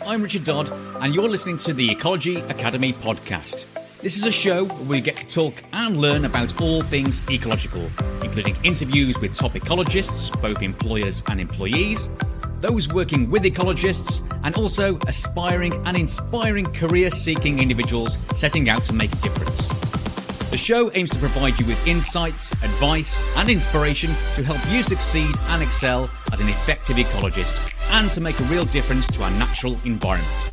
I'm Richard Dodd, and you're listening to the Ecology Academy podcast. This is a show where we get to talk and learn about all things ecological, including interviews with top ecologists, both employers and employees, those working with ecologists, and also aspiring and inspiring career-seeking individuals setting out to make a difference. The show aims to provide you with insights, advice, and inspiration to help you succeed and excel as an effective ecologist and to make a real difference to our natural environment.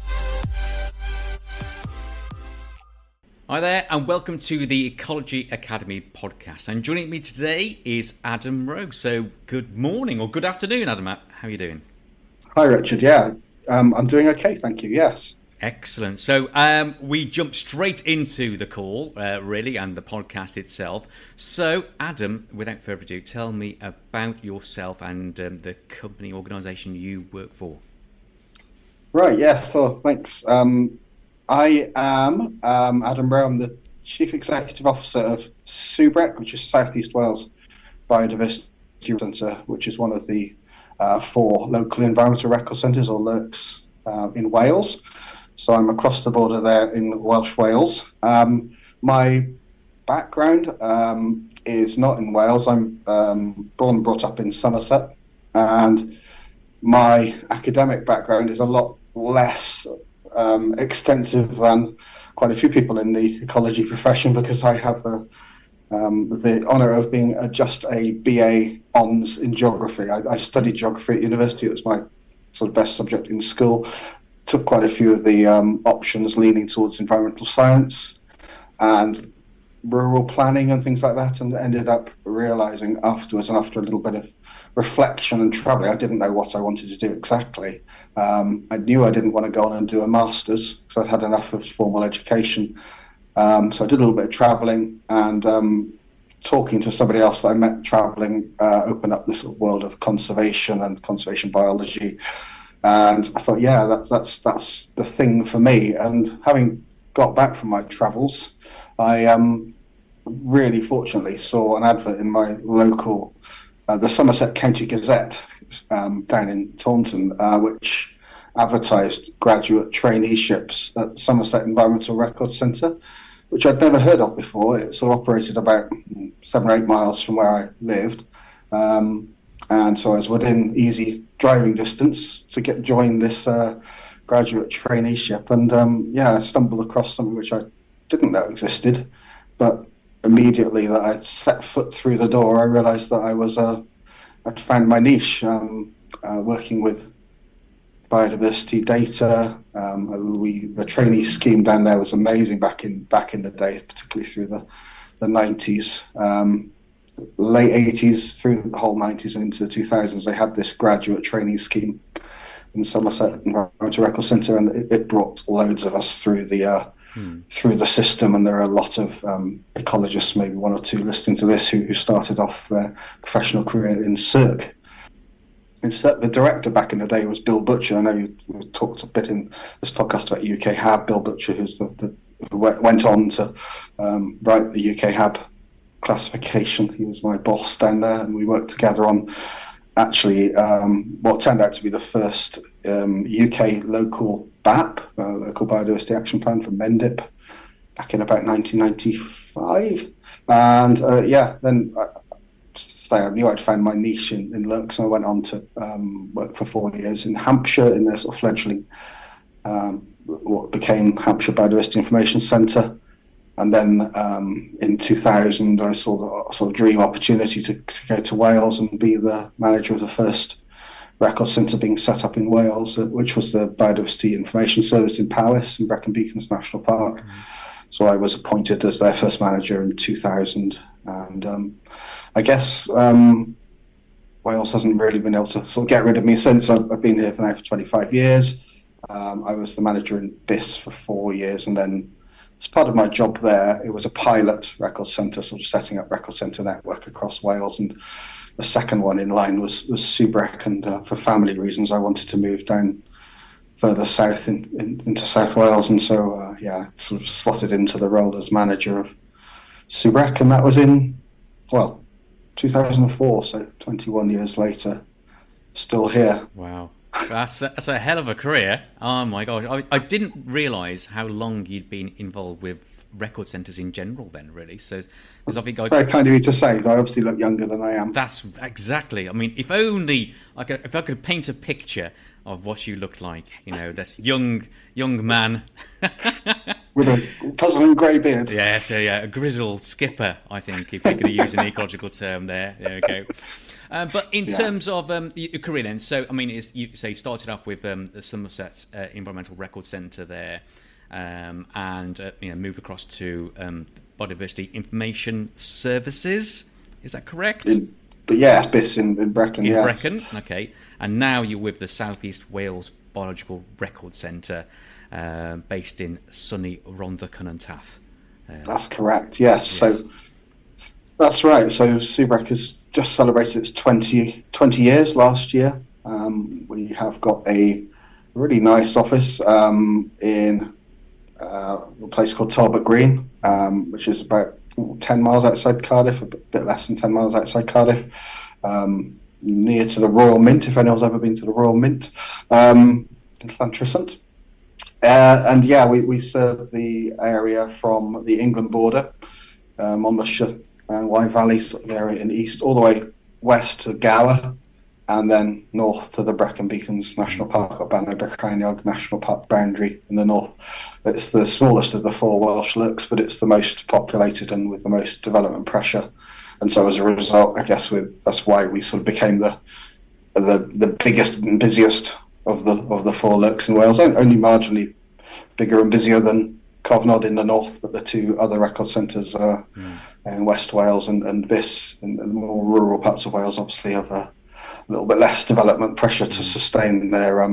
Hi there, and welcome to the Ecology Academy podcast. And joining me today is Adam Rowe. So good morning or good afternoon, Adam. How are you doing? Hi, Richard. Yeah, I'm doing okay, thank you. Yes. Excellent. So we jump straight into the call, really, and the podcast itself. So, Adam, without further ado, tell me about yourself and the company organisation you work for. Right. Yes. So, thanks. I am Adam Rowe. I'm the Chief Executive Officer of SEWBReC, which is South East Wales Biodiversity Centre, which is one of the 4 local environmental record centres, or LERCs, in Wales. So I'm across the border there in Welsh Wales. My background is not in Wales. I'm born and brought up in Somerset, and my academic background is a lot less extensive than quite a few people in the ecology profession, because I have the honour of being just a BA Hons in geography. I studied geography at university. It was my sort of best subject in school. Took quite a few of the options leaning towards environmental science and rural planning and things like that, and ended up realising afterwards, and after a little bit of reflection and travelling, I didn't know what I wanted to do exactly. I knew I didn't want to go on and do a master's because I'd had enough of formal education. So I did a little bit of travelling, and talking to somebody else that I met travelling opened up this world of conservation and conservation biology. And I thought, yeah, that's the thing for me. And having got back from my travels, I really fortunately saw an advert in my local, the Somerset County Gazette, down in Taunton, which advertised graduate traineeships at Somerset Environmental Record Centre, which I'd never heard of before. It sort of operated about 7 or 8 miles from where I lived. And so I was within easy driving distance to join this graduate traineeship. And I stumbled across something which I didn't know existed. But immediately that I'd set foot through the door, I realised that I'd found my niche, working with biodiversity data. The trainee scheme down there was amazing back in the day, particularly through the 90s. Late 80s through the whole 90s and into the 2000s, they had this graduate trainee scheme in Somerset Environmental Record Centre, and it brought loads of us through the system. And there are a lot of ecologists, maybe 1 or 2 listening to this, who started off their professional career in SEWBReC. The director back in the day was Bill Butcher. I know you talked a bit in this podcast about UK HAB. Bill Butcher, who went on to write the UK HAB classification. He was my boss down there, and we worked together on actually what turned out to be the first UK local BAP, local biodiversity action plan for Mendip, back in about 1995. And then I knew I'd found my niche in LERCs, and I went on to work for 4 years in Hampshire in their sort of fledgling what became Hampshire Biodiversity Information Centre. And then in 2000, I saw the sort of dream opportunity to go to Wales and be the manager of the first record centre being set up in Wales, which was the Biodiversity Information Service in Powys, in Brecon Beacons National Park. Mm-hmm. So I was appointed as their first manager in 2000. And I guess Wales hasn't really been able to sort of get rid of me since. I've been here for 25 years. I was the manager in BIS for 4 years, and then as part of my job there, it was a pilot record centre, sort of setting up record centre network across Wales. And the second one in line was SEWBReC, and for family reasons, I wanted to move down further south into South Wales, and so sort of slotted into the role as manager of SEWBReC, and that was in 2004, so 21 years later, still here. Wow. That's a hell of a career. Oh my gosh, I didn't realise how long you'd been involved with record centres in general. Then really, so because I think Very kind of you to say, but I obviously look younger than I am. that's exactly. I mean, if only if I could paint a picture of what you look like, this young man. With a puzzling grey beard. Yeah, so a grizzled skipper, I think, if you could use an ecological term there. There we go. But in terms of your career then, so, I mean, you started off with the Somerset Environmental Record Centre there, and moved across to Biodiversity Information Services. Is that correct? But yeah, BIS in Brecon, in Brecon, okay. And now you're with the South East Wales Biological Record Centre, based in sunny Rhondda Cynon That's correct, yes. So that's right. So SEWBReC has just celebrated its 20 years last year. We have got a really nice office in a place called Talbot Green, which is about 10 miles outside Cardiff, a bit less than 10 miles outside Cardiff, near to the Royal Mint, if anyone's ever been to the Royal Mint, in Llantrisant. And yeah, we serve the area from the England border, on the Shy and Wye Valley sort of area in the east, all the way west to Gower, and then north to the Brecon Beacons National Park, or Bannow-Brycheiniog National Park boundary in the north. It's the smallest of the 4 Welsh LERCs, but it's the most populated and with the most development pressure. And so as a result, I guess that's why we sort of became the biggest and busiest of the 4 LERCs in Wales, only marginally bigger and busier than Cofnod in the north, but the 2 other record centres are in West Wales and BIS in the more rural parts of Wales obviously have a little bit less development pressure to sustain their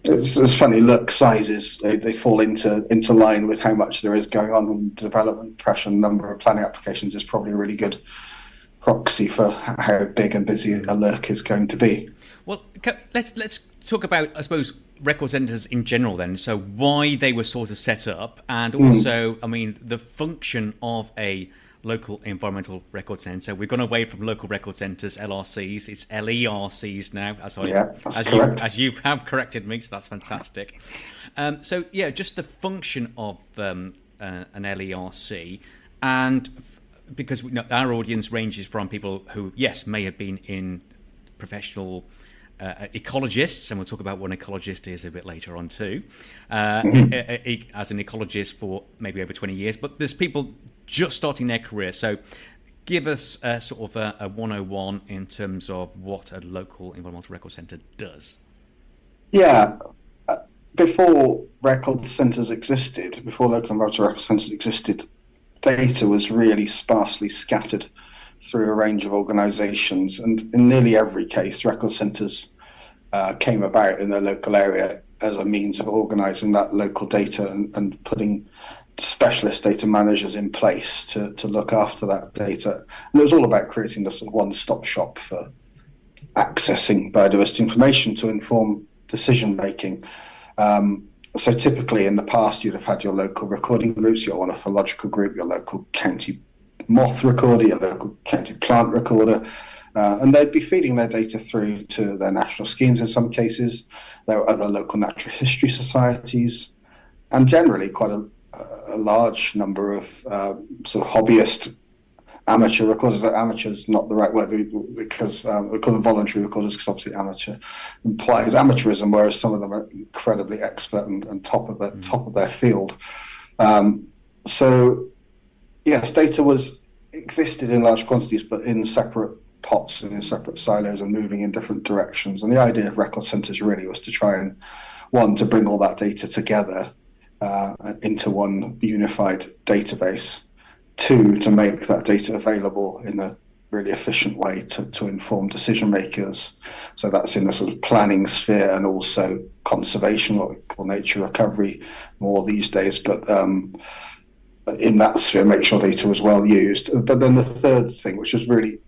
it's funny, LERC sizes, they fall into line with how much there is going on, and development pressure and number of planning applications is probably a really good proxy for how big and busy a LERC is going to be. Well, let's talk about, I suppose, record centres in general then. So why they were sort of set up, and also, I mean, the function of a local environmental record centre. We've gone away from local record centres, LRCs. It's LERCs now, as you have corrected me, so that's fantastic. So yeah, just the function of an LERC, and because our audience ranges from people who, yes, may have been in professional ecologists, and we'll talk about what an ecologist is a bit later on too, as an ecologist for maybe over 20 years, but there's people just starting their career. So give us sort of a 101 in terms of what a local environmental record centre does. Yeah, before record centres existed, before local environmental record centres existed, data was really sparsely scattered through a range of organisations, and in nearly every case, record centres came about in their local area as a means of organising that local data and putting specialist data managers in place to look after that data. And it was all about creating this one-stop shop for accessing biodiversity information to inform decision making. So typically in the past, you'd have had your local recording groups, your ornithological group, your local county moth recorder, your local county plant recorder, and they'd be feeding their data through to their national schemes in some cases. There were other local natural history societies, and generally quite a large number of sort of hobbyist amateur recorders. Amateur's not the right word, because we call them voluntary recorders, because obviously amateur implies amateurism, whereas some of them are incredibly expert and top of their field. So yes, data existed in large quantities, but in separate pots and in separate silos and moving in different directions. And the idea of record centres really was to try and, one, to bring all that data together into one unified database, two, to make that data available in a really efficient way to inform decision makers. So that's in the sort of planning sphere, and also conservation, what we call nature recovery more these days, but in that sphere, make sure data was well used. But then the third thing, which was really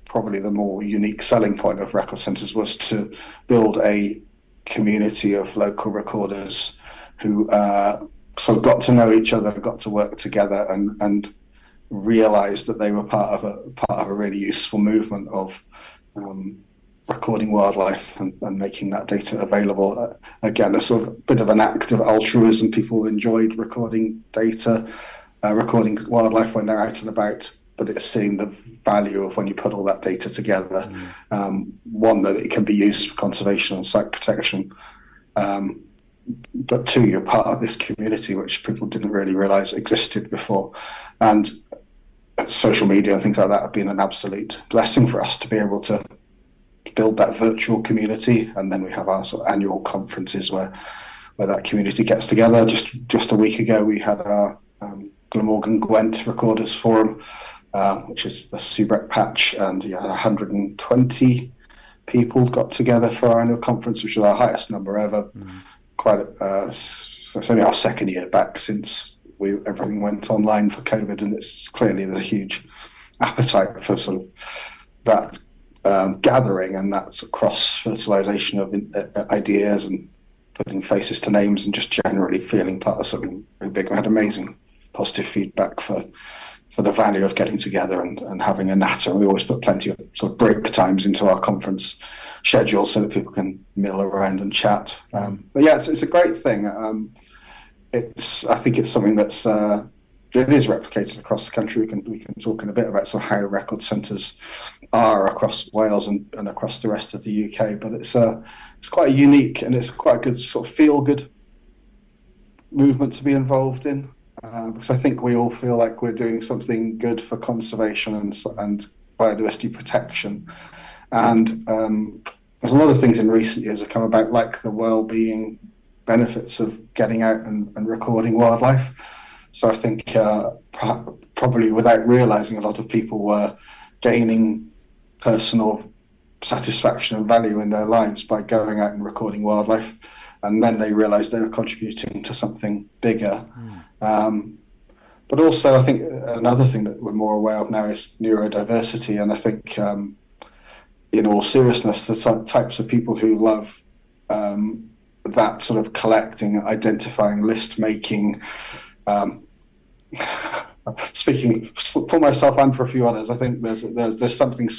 probably the more unique selling point of record centres, was to build a community of local recorders who sort of got to know each other, got to work together, and realised that they were part of a really useful movement of recording wildlife and making that data available. Again, a sort of bit of an act of altruism. People enjoyed recording data, recording wildlife when they're out and about, but it's seeing the value of when you put all that data together. One, that it can be used for conservation and site protection, but two, you're part of this community which people didn't really realise existed before. And social media and things like that have been an absolute blessing for us to be able to build that virtual community. And then we have our sort of annual conferences where that community gets together. Just a week ago, we had our Glamorgan Gwent Recorders Forum, which is the SEWBReC patch, and 120 people got together for our annual conference, which is our highest number ever. So it's only our second year back since everything went online for COVID, and it's clearly there's a huge appetite for sort of that gathering, and that's cross fertilization of ideas and putting faces to names and just generally feeling part of something very big. We had amazing positive feedback for the value of getting together and having a natter. We always put plenty of sort of break times into our conference schedule so that people can mill around and chat. But yeah, it's a great thing. I think it's something that's it is replicated across the country. We can talk in a bit about sort of how record centres are across Wales and across the rest of the UK. But it's quite unique, and it's quite a good sort of feel good movement to be involved in, because I think we all feel like we're doing something good for conservation and biodiversity protection. And there's a lot of things in recent years that come about, like the well-being benefits of getting out and recording wildlife. So I think probably without realising, a lot of people were gaining personal satisfaction and value in their lives by going out and recording wildlife, and then they realised they were contributing to something bigger. But also, I think another thing that we're more aware of now is neurodiversity, and I think in all seriousness, the types of people who love that sort of collecting, identifying, list making, speaking for myself and for a few others, I think there's something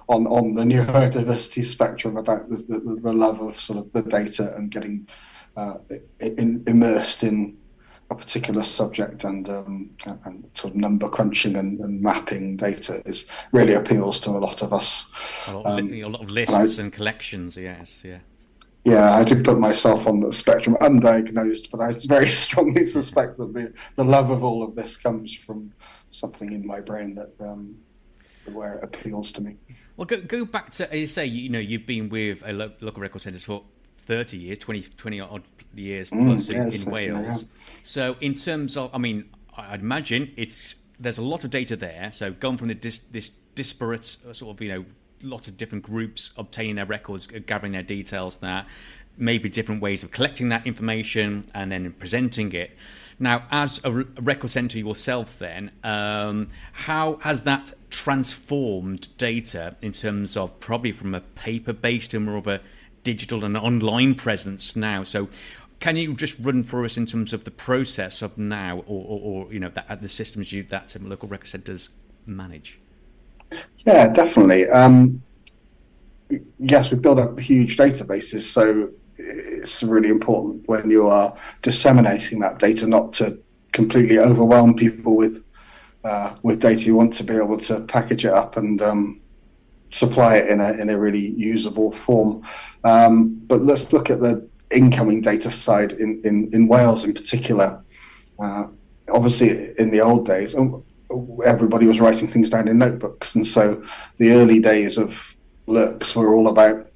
on the neurodiversity spectrum about the love of sort of the data and getting immersed in a particular subject, and sort of number crunching and mapping data really appeals to a lot of us. A lot of lists and collections, yes, yeah. Yeah, I did put myself on the spectrum, undiagnosed, but I very strongly suspect that the love of all of this comes from something in my brain that where it appeals to me. Well, go back to, as you say, you've been with a local record centres for 30 years, 20 odd years plus in Wales. Yeah. So in terms of, I'd imagine there's a lot of data there. So gone from this disparate sort of, lots of different groups obtaining their records, gathering their details, that maybe different ways of collecting that information and then presenting it. Now, as a record centre yourself then, how has that transformed data in terms of probably from a paper-based to more of a digital and online presence now? So can you just run through us in terms of the process of now or the systems that some local record centres manage? Yeah, definitely. Yes, we've built up huge databases, so it's really important when you are disseminating that data not to completely overwhelm people with data. You want to be able to package it up and supply it in a really usable form. But let's look at the incoming data side in Wales in particular. Obviously, in the old days, everybody was writing things down in notebooks, and so the early days of LERCs were all about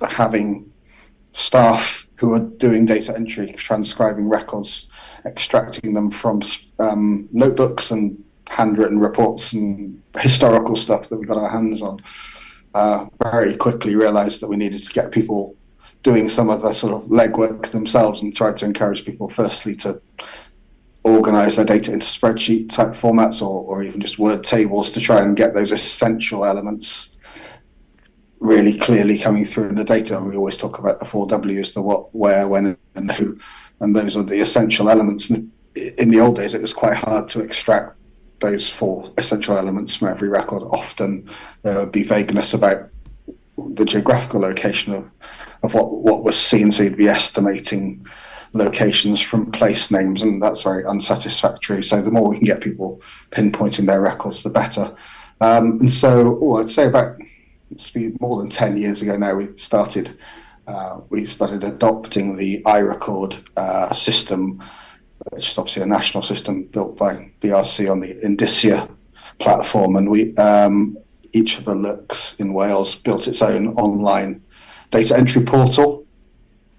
having staff who were doing data entry, transcribing records, extracting them from notebooks and handwritten reports and historical stuff that we got our hands on. Very quickly realised that we needed to get people doing some of the sort of legwork themselves, and tried to encourage people firstly to organise their data into spreadsheet type formats or even just word tables to try and get those essential elements really clearly coming through in the data. And we always talk about the 4 Ws, the what, where, when, and who, and those are the essential elements. And in the old days, it was quite hard to extract those 4 essential elements from every record. Often there would be vagueness about the geographical location of what was seen. So you'd be estimating locations from place names, and that's very unsatisfactory. So the more we can get people pinpointing their records, the better. And so, I'd say about more than 10 years ago now, we started adopting the iRecord system, which is obviously a national system built by VRC on the Indicia platform, and we each of the LERCs in Wales built its own online data entry portal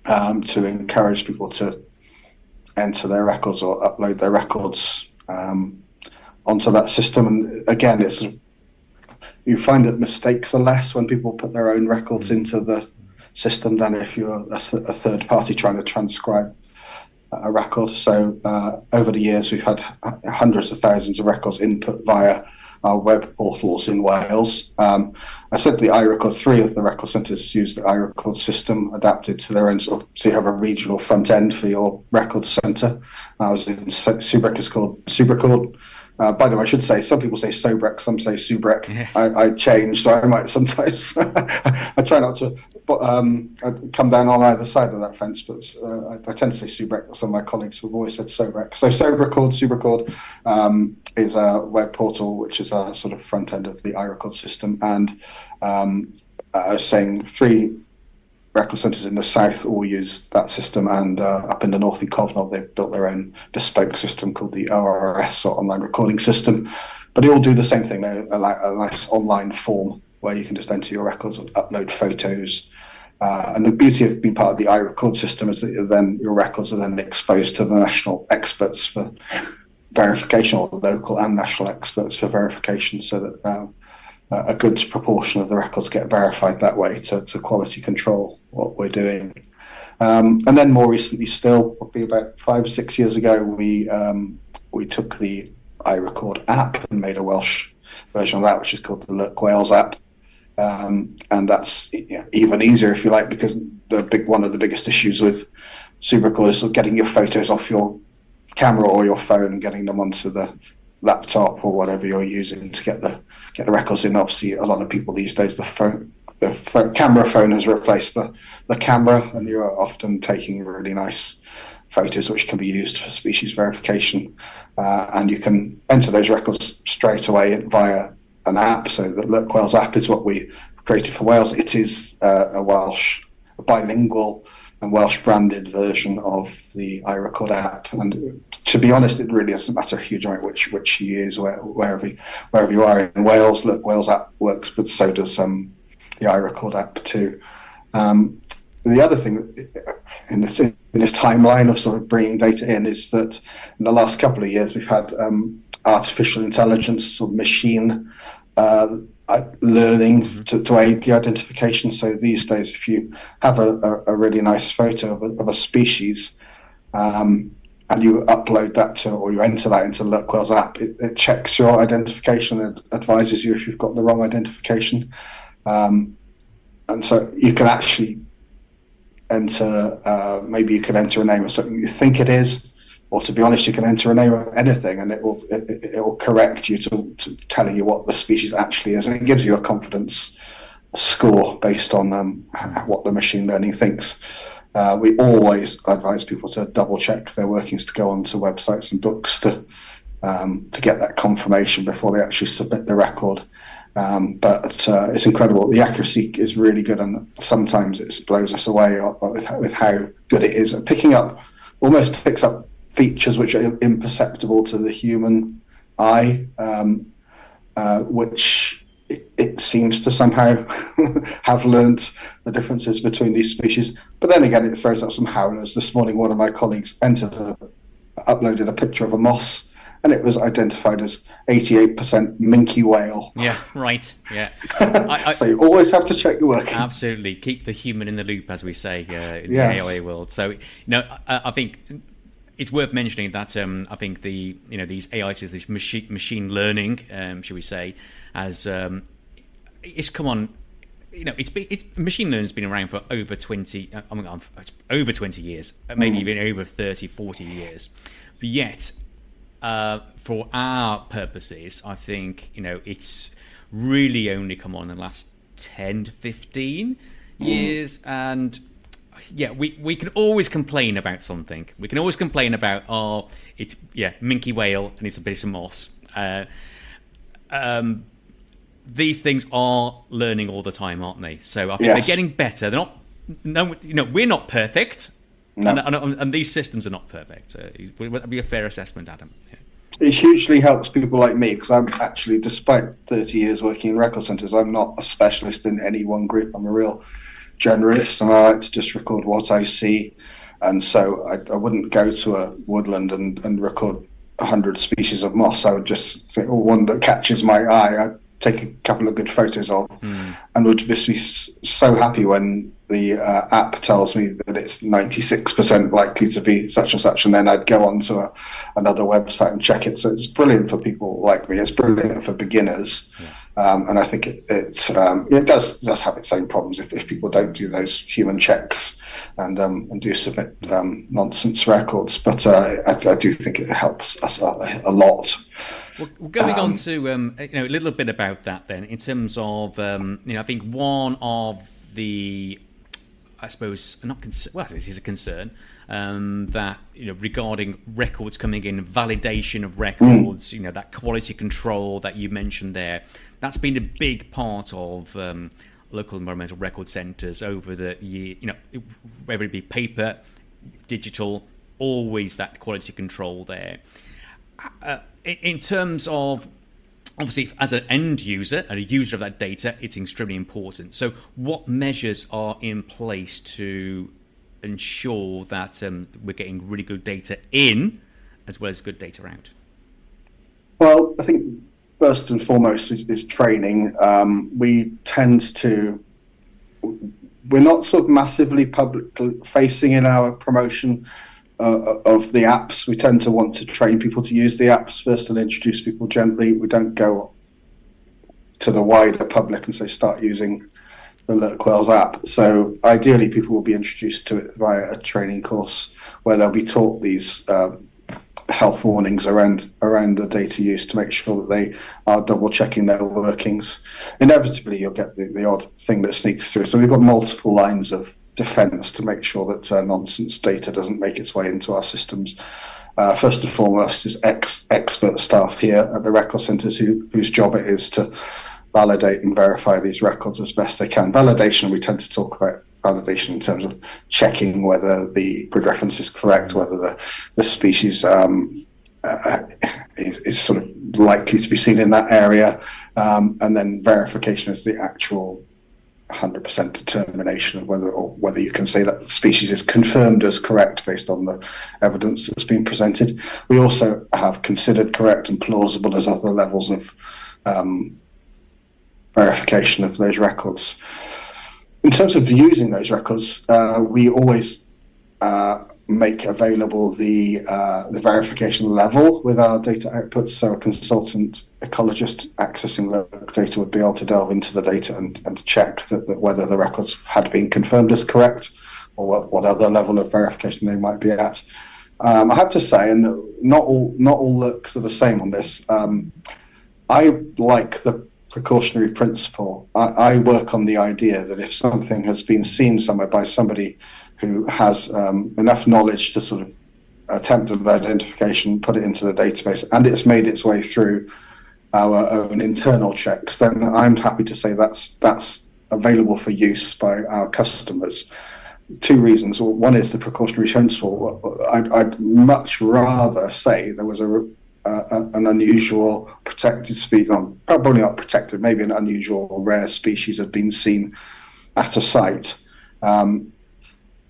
to encourage people to enter their records or upload their records onto that system. And again, you find that mistakes are less when people put their own records into the system than if you're a third party trying to transcribe a record. So over the years, we've had hundreds of thousands of records input via our web portals in Wales. I said the iRecord, 3 of the record centres use the iRecord system adapted to their own so you have a regional front end for your record centre. I was in SEWBReC, it's called SEWBReC. By the way, I should say, some people say SEWBReC, some say SEWBReC. Yes. I change, so I might sometimes. I try not to I come down on either side of that fence, but I tend to say SEWBReC. Some of my colleagues have always said SEWBReC. So SEWBReC is a web portal, which is a sort of front end of the iRecord system. And I was saying 3 record centres in the south all use that system, and up in the north in Cofnol, they've built their own bespoke system called the ORS, or online recording system. But they all do the same thing. They're a nice online form where you can just enter your records and upload photos. And the beauty of being part of the iRecord system is that then your records are then exposed to the national experts for verification, or local and national experts for verification, so that a good proportion of the records get verified that way to quality control what we're doing. And then more recently still, probably about 5 or 6 years ago, we took the iRecord app and made a Welsh version of that, which is called the LERC Wales app. And that's even easier, if you like, because one of the biggest issues with SEWBReC is getting your photos off your camera or your phone and getting them onto the laptop or whatever you're using to get the records in. Obviously, a lot of people these days, the camera phone has replaced the camera, and you're often taking really nice photos which can be used for species verification, and you can enter those records straight away via an app. So the LERC Wales app is what we created for Wales. It is a bilingual and Welsh branded version of the iRecord app, and to be honest, it really doesn't matter a huge amount which you use, wherever you are in Wales. LERC Wales app works, but so does the iRecord app too. The other thing in this timeline of sort of bringing data in is that in the last couple of years we've had artificial intelligence, sort of machine learning to aid the identification. So these days, if you have a really nice photo of a species, and you upload that or you enter that into LERC Wales app, it checks your identification and advises you if you've got the wrong identification. And so you can actually enter, maybe you can enter a name of something you think it is, or to be honest, you can enter a name of anything, and it will correct you to telling you what the species actually is, and it gives you a confidence score based on what the machine learning thinks. We always advise people to double check their workings, to go onto websites and books to get that confirmation before they actually submit the record. But it's incredible. The accuracy is really good, and sometimes it blows us away with how good it is at almost picks up features which are imperceptible to the human eye, which it seems to somehow have learnt the differences between these species. But then again, it throws up some howlers. This morning, one of my colleagues uploaded a picture of a moss, and it was identified as 88% minke whale. Yeah, right. Yeah. So you always have to check your work. Absolutely. Keep the human in the loop, as we say in the AI world. So, I think it's worth mentioning that I think these AI systems, this machine learning, should we say, as it's come on. It's machine learning's been around for over 20. It's over 20 years, maybe even over 30, 40 years. But yet, for our purposes, I think it's really only come on in the last 10 to 15 years, and we can always complain about something. We can always complain about, it's minke whale and it's a bit of moss. These things are learning all the time, aren't they? So I think they're getting better. They're not. No, we're not perfect, and these systems are not perfect. Would that be a fair assessment, Adam? Yeah. It hugely helps people like me, because I'm actually, despite 30 years working in record centres, I'm not a specialist in any one group. I'm a real generalist, and I like to just record what I see. And so I wouldn't go to a woodland and record 100 species of moss. I would just think one that catches my eye, I'd take a couple of good photos of, and would just be so happy when the app tells me that it's 96% likely to be such and such, and then I'd go on to another website and check it. So it's brilliant for people like me. It's brilliant for beginners, and I think it does have its own problems if people don't do those human checks and do submit nonsense records. But I do think it helps us a lot. Well, going on to a little bit about that then, in terms of I think one of the, I suppose, this is a concern that regarding records coming in, validation of records, that quality control that you mentioned there, that's been a big part of local environmental record centres over the year. Whether it be paper, digital, always that quality control there. In terms of, obviously, as an end user and a user of that data, it's extremely important. So what measures are in place to ensure that we're getting really good data in as well as good data out? Well, I think first and foremost is training. We're not sort of massively public facing in our promotion of the apps. We tend to want to train people to use the apps first and introduce people gently. We don't go to the wider public and say start using the LERCs app. So ideally people will be introduced to it via a training course where they'll be taught these health warnings around the data use to make sure that they are double checking their workings. Inevitably you'll get the odd thing that sneaks through. So we've got multiple lines of defense to make sure that nonsense data doesn't make its way into our systems. First and foremost is expert staff here at the record centres whose job it is to validate and verify these records as best they can. Validation, we tend to talk about validation in terms of checking whether the grid reference is correct, whether the species is sort of likely to be seen in that area, and then verification is the actual 100% determination of whether you can say that the species is confirmed as correct based on the evidence that's been presented. We also have considered correct and plausible as other levels of verification of those records. In terms of using those records, we always make available the verification level with our data outputs. So a consultant ecologist accessing the data would be able to delve into the data and check that whether the records had been confirmed as correct, or what other level of verification they might be at. I have to say, and not all LERCs are the same on this. I like the precautionary principle. I work on the idea that if something has been seen somewhere by somebody who has enough knowledge to sort of attempt an identification, put it into the database, and it's made its way through our own internal checks, then I'm happy to say that's available for use by our customers. Two reasons. One is the precautionary principle. I'd much rather say there was an unusual protected species, probably not protected, maybe an unusual or rare species had been seen at a site,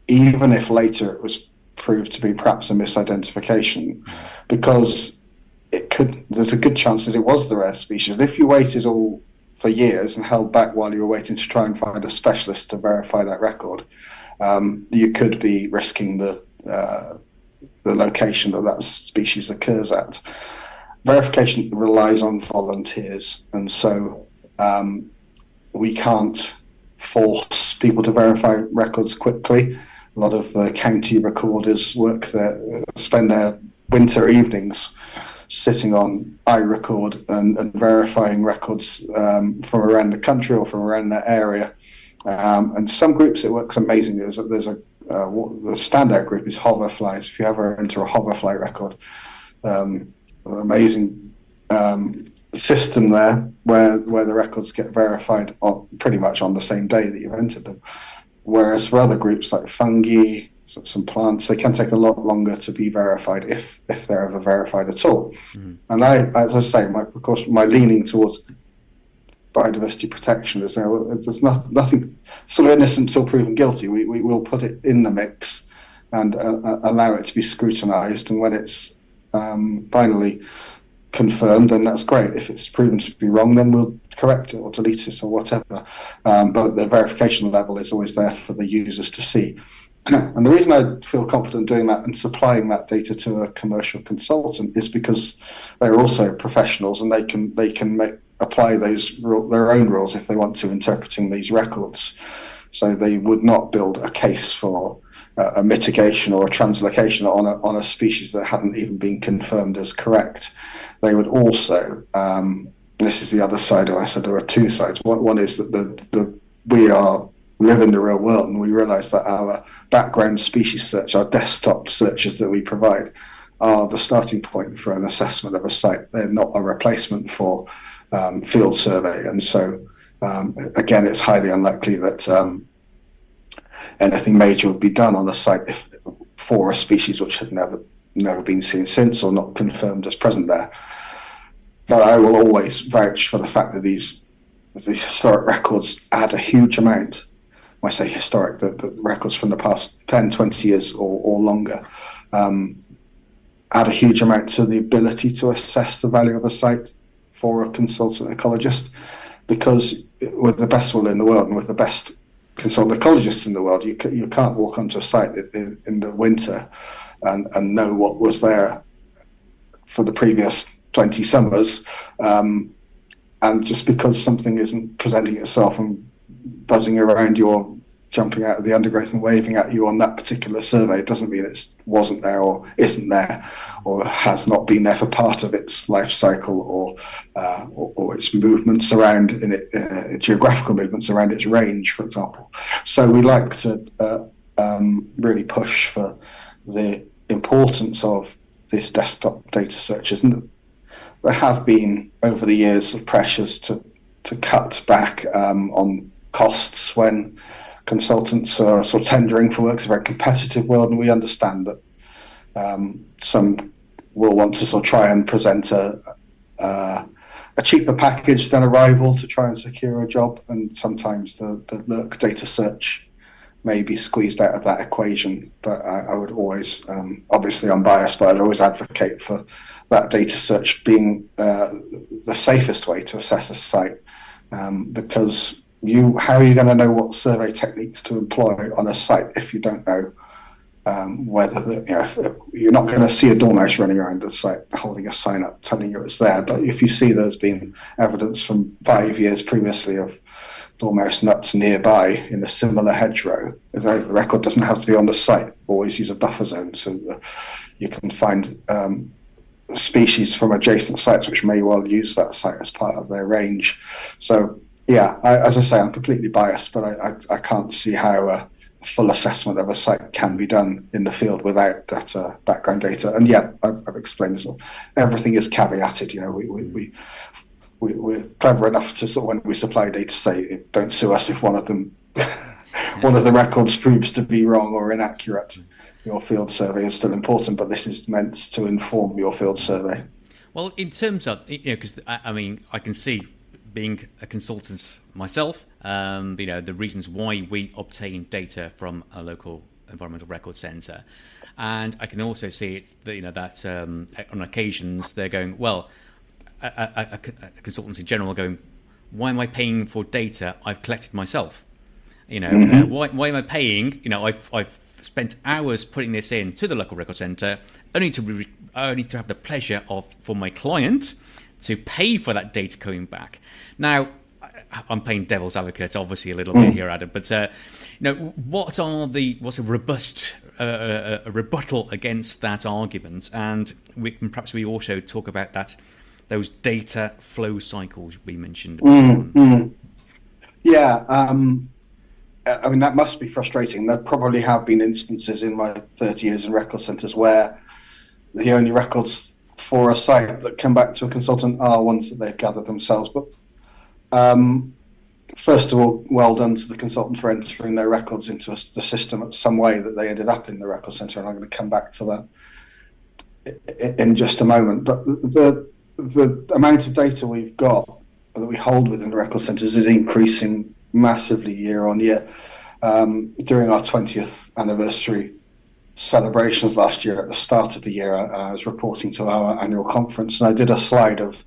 even if later it was proved to be perhaps a misidentification, because there's a good chance that it was the rare species. And if you waited all for years and held back while you were waiting to try and find a specialist to verify that record, you could be risking the location that species occurs at. Verification relies on volunteers, and so we can't force people to verify records quickly. A lot of county recorders spend their winter evenings sitting on iRecord and verifying records from around the country or from around that area. And some groups it works amazingly. The standout group is hoverflies. If you ever enter a hoverfly record, an amazing system there where the records get verified pretty much on the same day that you've entered them. Whereas for other groups like fungi, some plants, they can take a lot longer to be verified if they're ever verified at all. And as I say, my leaning towards biodiversity protection is there's nothing sort of innocent until proven guilty. We will put it in the mix and allow it to be scrutinised, and when it's finally confirmed, then that's great. If it's proven to be wrong, then we'll correct it or delete it or whatever. But the verification level is always there for the users to see. And the reason I feel confident doing that and supplying that data to a commercial consultant is because they're also professionals, and they can apply their own rules if they want to, interpreting these records. So they would not build a case for a mitigation or a translocation on a species that hadn't even been confirmed as correct. They would also, this is the other side, I said there are two sides. One is that we live in the real world, and we realize that our background species search, our desktop searches that we provide, are the starting point for an assessment of a site. They're not a replacement for field survey. And so, again, it's highly unlikely that anything major would be done on a site for a species which had never been seen since or not confirmed as present there. But I will always vouch for the fact that these historic records add a huge amount. When I say historic, the records from the past 10, 20 years or longer add a huge amount to the ability to assess the value of a site for a consultant ecologist, because with the best will in the world and with the best consultant ecologists in the world, you can't walk onto a site in the winter and know what was there for the previous 20 summers, and just because something isn't presenting itself and buzzing around you or jumping out of the undergrowth and waving at you on that particular survey, it doesn't mean it wasn't there or isn't there or has not been there for part of its life cycle or its movements around in it, geographical movements around its range, for example. So we like to really push for the importance of this desktop data searches, and there have been over the years pressures to cut back on costs when consultants are sort of tendering for work. It's a very competitive world, and we understand that some will want to sort of try and present a cheaper package than a rival to try and secure a job, and sometimes the LERC data search may be squeezed out of that equation. But I would always, obviously I'm biased, but I'd always advocate for that data search being the safest way to assess a site, because how are you going to know what survey techniques to employ on a site if you don't know whether you're not going to see a dormouse running around the site holding a sign up telling you it's there. But if you see there's been evidence from 5 years previously of dormouse nuts nearby in a similar hedgerow, the record doesn't have to be on the site. Always use a buffer zone so that you can find species from adjacent sites which may well use that site as part of their range. So yeah, as I say, I'm completely biased, but I can't see how a full assessment of a site can be done in the field without that background data. And yeah, I've explained this. Everything is caveated. We're clever enough to sort of, when we supply data, say don't sue us if one of the records proves to be wrong or inaccurate. Your field survey is still important, but this is meant to inform your field survey. Well, in terms of, because I can see, being a consultant myself, the reasons why we obtain data from a local environmental record centre, and I can also see it that on occasions they're going, well, consultants in general are going, why am I paying for data I've collected myself? Why am I paying? I've spent hours putting this in to the local record centre, only to have the pleasure for my client to pay for that data coming back. Now, I'm playing devil's advocate, obviously, a little bit here, Adam, but what's a robust a rebuttal against that argument, and perhaps we also talk about those data flow cycles we mentioned. Yeah, I mean, that must be frustrating. There probably have been instances in my 30 years in record centres where the only records for a site that come back to a consultant are ones that they've gathered themselves. But first of all, well done to the consultant for entering their records into the system in some way that they ended up in the record centre, and I'm going to come back to that in just a moment. But the amount of data we've got that we hold within the record centres is increasing massively year on year. During our 20th anniversary celebrations last year, at the start of the year, I was reporting to our annual conference, and I did a slide of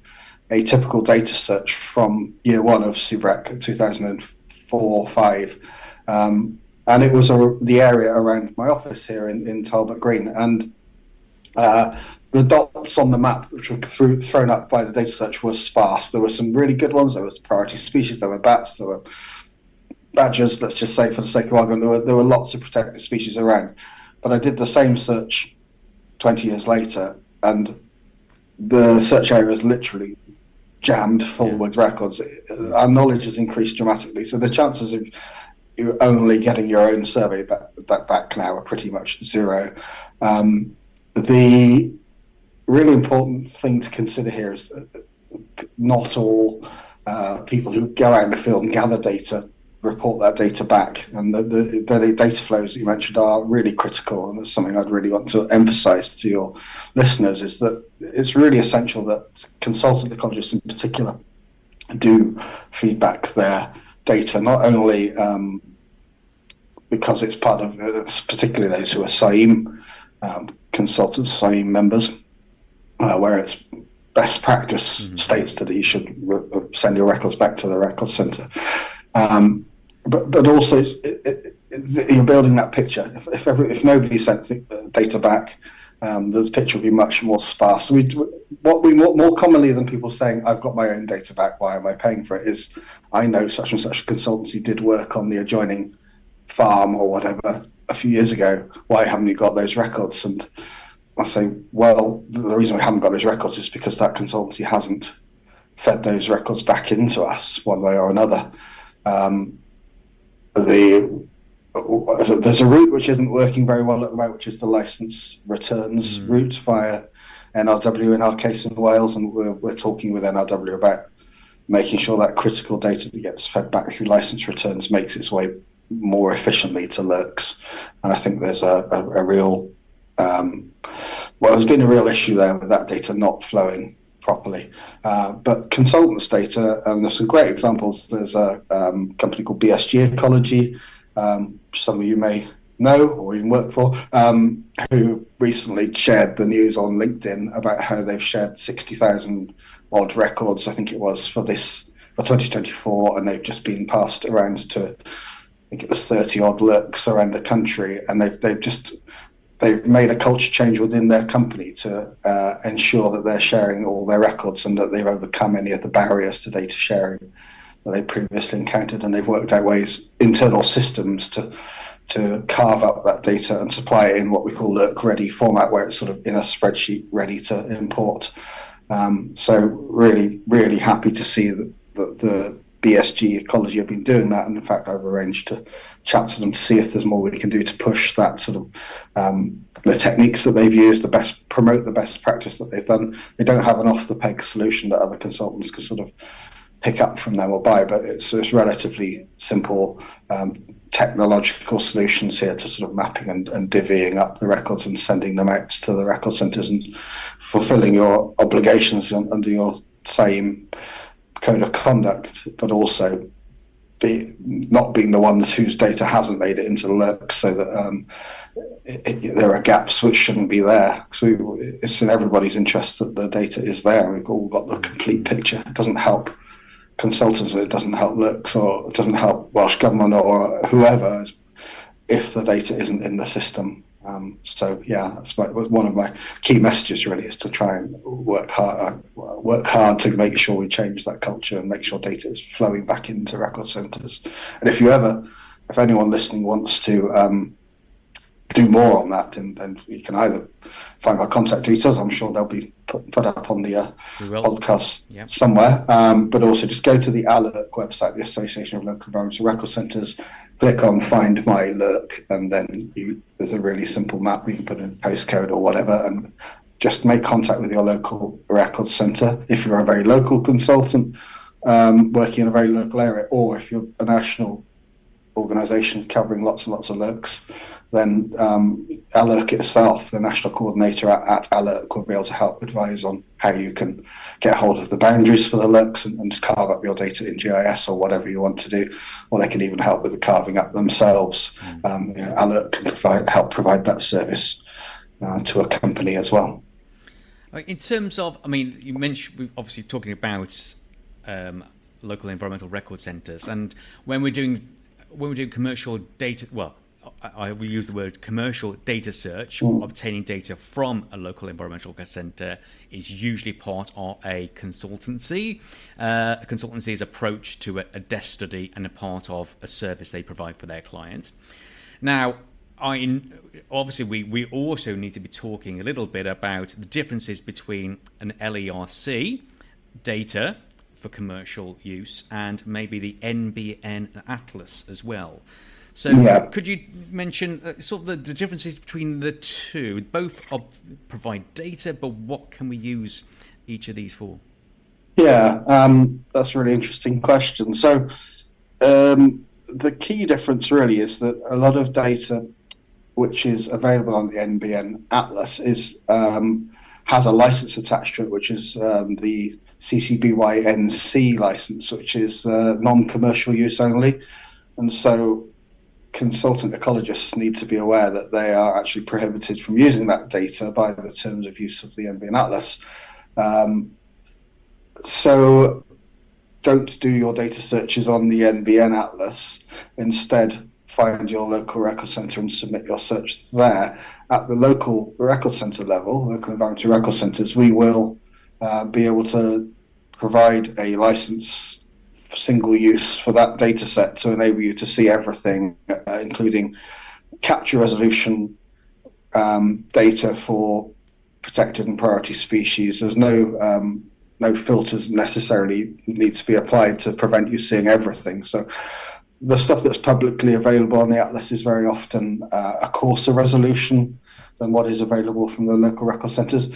a typical data search from year one of SEWBReC, 2004-05, and it was the area around my office here in Talbot Green, and the dots on the map which were thrown up by the data search were sparse. There were some really good ones. There was priority species, there were bats, there were badgers, let's just say for the sake of argument, there were lots of protected species around. But I did the same search 20 years later, and the search area is literally jammed full with records. Our knowledge has increased dramatically, so the chances of you only getting your own survey back now are pretty much zero. The really important thing to consider here is that not all people who go out in the field and gather data report that data back, and the data flows that you mentioned are really critical, and that's something I'd really want to emphasize to your listeners, is that it's really essential that consultant ecologists in particular do feedback their data, not only because it's part of, particularly those who are SEWB consultants, SEWB members, where it's best practice states that you should send your records back to the record centre. But also, you're building that picture. If nobody sent data back, the picture will be much more sparse. So what we more commonly than people saying, "I've got my own data back, why am I paying for it?" is, "I know such and such a consultancy did work on the adjoining farm or whatever a few years ago. Why haven't you got those records?" And I say, well, the reason we haven't got those records is because that consultancy hasn't fed those records back into us one way or another. There's a route which isn't working very well at the moment, which is the license returns route via NRW in our case in Wales, and we're talking with NRW about making sure that critical data that gets fed back through license returns makes its way more efficiently to LERCs. And I think there's a real there's been a real issue there with that data not flowing properly. But consultants' data, there's some great examples. There's a company called BSG Ecology, some of you may know or even work for, who recently shared the news on LinkedIn about how they've shared 60,000 odd records, I think it was, for 2024, and they've just been passed around to, I think it was 30 odd LERCs around the country, and they've made a culture change within their company to ensure that they're sharing all their records and that they've overcome any of the barriers to data sharing that they previously encountered, and they've worked out ways, internal systems to carve up that data and supply it in what we call LERC ready format, where it's sort of in a spreadsheet ready to import. So really, really happy to see that the BSG Ecology have been doing that, and in fact I've arranged to chat to them to see if there's more we can do to push that sort of the techniques that they've used, promote the best practice that they've done. They don't have an off-the-peg solution that other consultants can sort of pick up from them or buy, but it's relatively simple technological solutions here to sort of mapping and divvying up the records and sending them out to the record centres and fulfilling your obligations under your same code of conduct, but also not being the ones whose data hasn't made it into the LERC, so that there are gaps which shouldn't be there. So it's in everybody's interest that the data is there. We've all got the complete picture. It doesn't help consultants, and it doesn't help LERCs, or it doesn't help Welsh Government or whoever if the data isn't in the system. So yeah, that's one of my key messages really, is to try and work hard to make sure we change that culture and make sure data is flowing back into record centres. And if anyone listening wants to do more on that, then you can either find my contact details. I'm sure they'll be put up on the podcast somewhere. But also just go to the LERC website, the Association of Local Environmental Record Centres, click on Find My LERC, and then there's a really simple map. You can put in a postcode or whatever, and just make contact with your local record centre. If you're a very local consultant working in a very local area, or if you're a national organisation covering lots and lots of LERCs, then LERC itself, the national coordinator at LERC, will be able to help advise on how you can get hold of the boundaries for the LERCs and carve up your data in GIS or whatever you want to do, or they can even help with the carving up themselves. LERC can help provide that service to a company as well. In terms of, I mean, you mentioned, we're obviously talking about local environmental record centres, and when we're doing commercial data, well, I will use the word commercial data search. Obtaining data from a local environmental record centre is usually part of a consultancy. A consultancy's approach to a desk study and a part of a service they provide for their clients. Now, obviously, we also need to be talking a little bit about the differences between an LERC data for commercial use and maybe the NBN Atlas as well. So could you mention sort of the differences between the two? Both provide data, but what can we use each of these for? Yeah, that's a really interesting question. So the key difference really is that a lot of data which is available on the NBN Atlas has a license attached to it, which is the CC-BY-NC license, which is non-commercial use only. And so consultant ecologists need to be aware that they are actually prohibited from using that data by the terms of use of the NBN Atlas. So don't do your data searches on the NBN Atlas. Instead, find your local record centre and submit your search there. At the local record centre level, local environmental record centres, we will be able to provide a license for single use for that data set to enable you to see everything, including capture resolution data for protected and priority species. There's no filters necessarily need to be applied to prevent you seeing everything. So the stuff that's publicly available on the Atlas is very often a coarser resolution than what is available from the local record centres.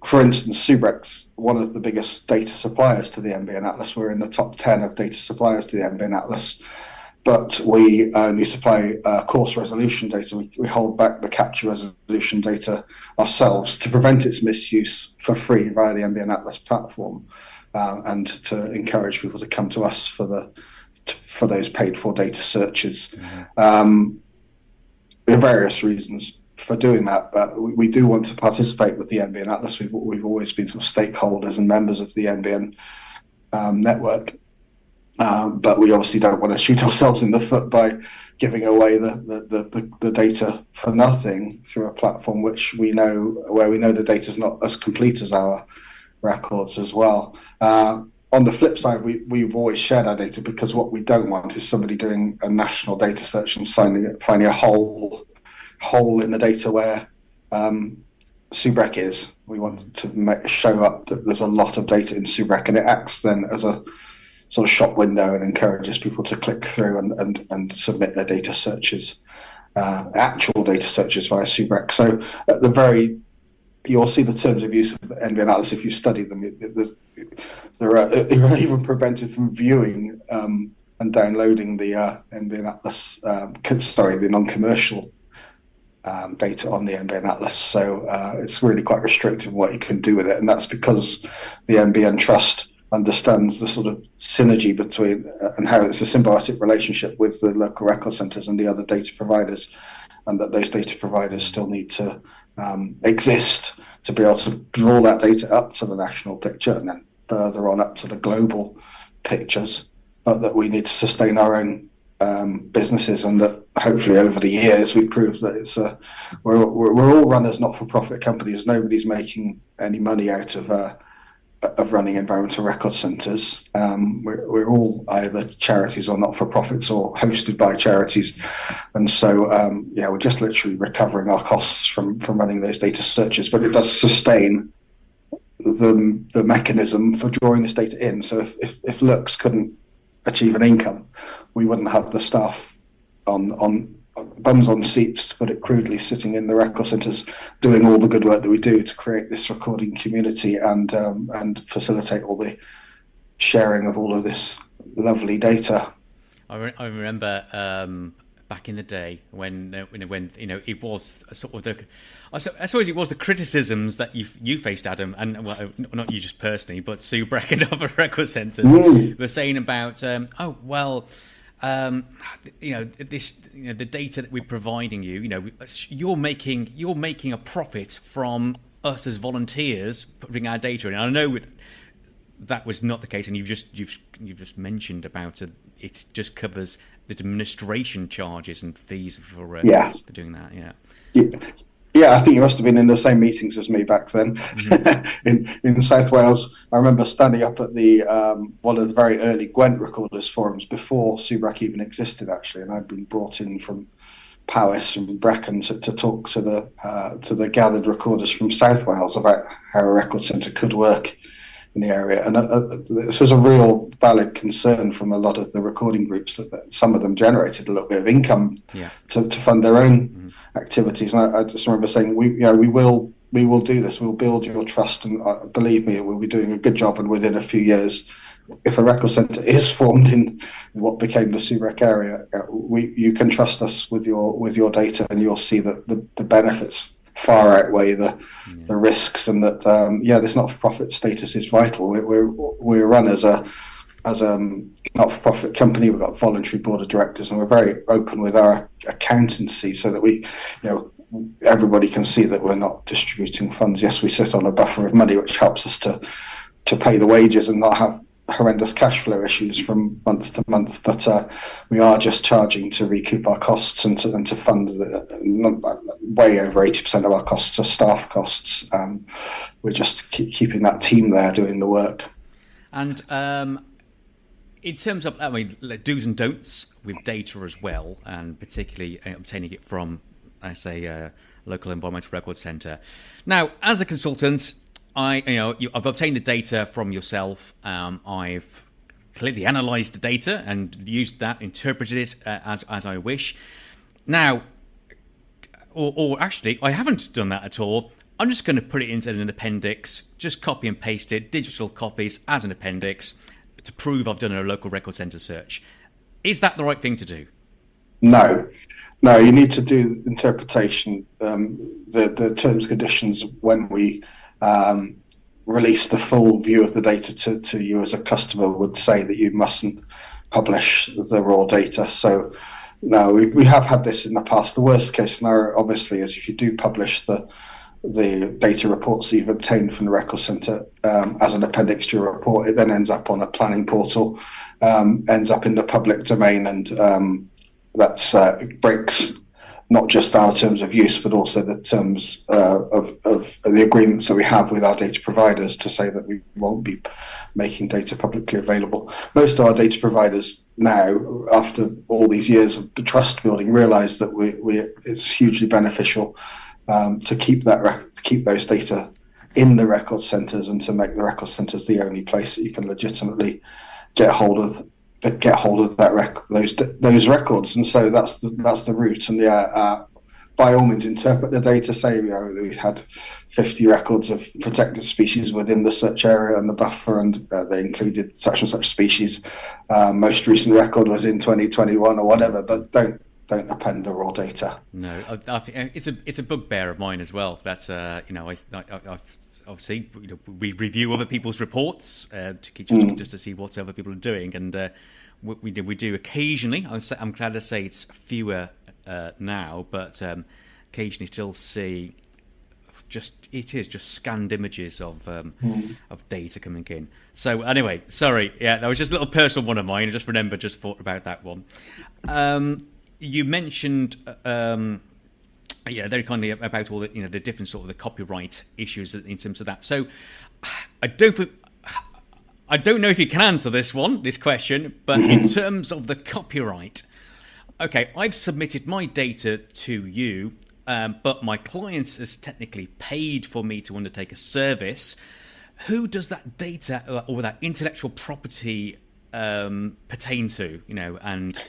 For instance, SEWBReC's one of the biggest data suppliers to the NBN Atlas. We're in the top 10 of data suppliers to the NBN Atlas, but we only supply coarse resolution data. We hold back the capture resolution data ourselves to prevent its misuse for free via the NBN Atlas platform, and to encourage people to come to us for those paid-for data searches. There are various reasons for doing that, but we do want to participate with the NBN Atlas. We've always been sort of stakeholders and members of the NBN network, but we obviously don't want to shoot ourselves in the foot by giving away the data for nothing through a platform where we know the data is not as complete as our records as well. On the flip side, we've always shared our data, because what we don't want is somebody doing a national data search and finding a hole in the data where SEWBReC is. We want to show up that there's a lot of data in SEWBReC, and it acts then as a sort of shop window and encourages people to click through and submit their data searches, actual data searches via SEWBReC. So you'll see the terms of use of the NBN Atlas if you study them. You're even prevented from viewing and downloading the NBN Atlas, the non-commercial data on the NBN Atlas. So it's really quite restrictive what you can do with it, and that's because the NBN Trust understands the sort of synergy between and how it's a symbiotic relationship with the local record centres and the other data providers, and that those data providers still need to exist to be able to draw that data up to the national picture and then further on up to the global pictures, but that we need to sustain our own businesses, and that hopefully over the years we prove that it's we're all run as not-for-profit companies. Nobody's making any money out of of running environmental record centres. We're all either charities or not-for-profits or hosted by charities. And so, we're just literally recovering our costs from running those data searches, but it does sustain the mechanism for drawing this data in. So if LERCs couldn't achieve an income, we wouldn't have the staff on bums on seats, to put it crudely, sitting in the record centres doing all the good work that we do to create this recording community and facilitate all the sharing of all of this lovely data. I remember back in the day when it was sort of I suppose it was the criticisms that you faced, Adam, and well, not you just personally, but SEWBReC and other record centres were saying about the data that we're providing you're making a profit from us as volunteers putting our data in. And I know that was not the case, and you've just mentioned about it just covers the administration charges and fees for doing that. Yeah, I think you must have been in the same meetings as me back then. in South Wales. I remember standing up at the one of the very early Gwent recorders forums before SEWBReC even existed, actually, and I'd been brought in from Powys and Brecon to talk to the gathered recorders from South Wales about how a record centre could work in the area. And this was a real valid concern from a lot of the recording groups that some of them generated a little bit of income to fund their own activities. And I just remember saying, we will do this. We'll build your trust, and believe me, we'll be doing a good job. And within a few years, if a record centre is formed in what became the SEWBReC area, you can trust us with your data, and you'll see that the benefits far outweigh the risks, and that this not-for-profit status is vital. We're run as a not-for-profit company. We've got a voluntary board of directors, and we're very open with our accountancy, so that everybody can see that we're not distributing funds. Yes, we sit on a buffer of money, which helps us to pay the wages and not have horrendous cash flow issues from month to month, but we are just charging to recoup our costs and to fund way over 80% of our costs are staff costs. We're just keeping that team there doing the work. And in terms of do's and don'ts with data as well, and particularly obtaining it from, I say, a local environmental record centre. Now, as a consultant, I've obtained the data from yourself. I've clearly analysed the data and used that, interpreted it as I wish. Now, or actually, I haven't done that at all. I'm just going to put it into an appendix, just copy and paste it, digital copies as an appendix to prove I've done a local record centre search. Is that the right thing to do? No, you need to do interpretation. The terms and conditions when we release the full view of the data to you as a customer would say that you mustn't publish the raw data. So no, we have had this in the past. The worst case scenario obviously is if you do publish the data reports that you've obtained from the record centre as an appendix to your report, it then ends up on a planning portal, ends up in the public domain, and that's breaks not just our terms of use, but also the terms of the agreements that we have with our data providers to say that we won't be making data publicly available. Most of our data providers now, after all these years of trust building, realise that it's hugely beneficial to keep those data in the record centres and to make the record centres the only place that you can legitimately get hold of those records. And so that's the route. And by all means interpret the data. Say we had 50 records of protected species within the search area and the buffer, and they included such and such species. Most recent record was in 2021 or whatever, but don't append the raw data. No, I think it's a bugbear of mine as well. That's I've obviously we review other people's reports just to see what other people are doing, and we do occasionally. I'm glad to say it's fewer now, but occasionally still see just scanned images of data coming in. So anyway, sorry, that was just a little personal one of mine. I just thought about that one. You mentioned very kindly about all the the different sort of the copyright issues in terms of that. So I don't think I don't know if you can answer this question, but in terms of the copyright, okay, I've submitted my data to you, but my client has technically paid for me to undertake a service. Who does that data or that intellectual property pertain to? And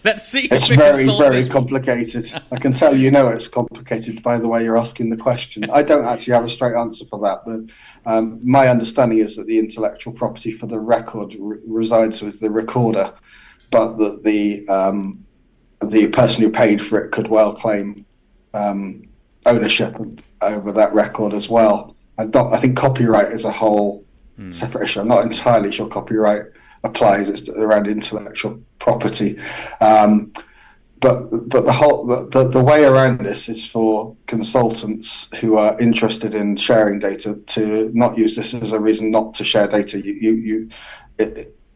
let's see. It's very complicated. I can tell it's complicated by the way you're asking the question. I don't actually have a straight answer for that. My understanding is that the intellectual property for the record resides with the recorder, but that the person who paid for it could well claim ownership over that record as well. I think copyright is a whole separate issue. I'm not entirely sure copyright applies. It's around intellectual property, but the way around this is for consultants who are interested in sharing data to not use this as a reason not to share data.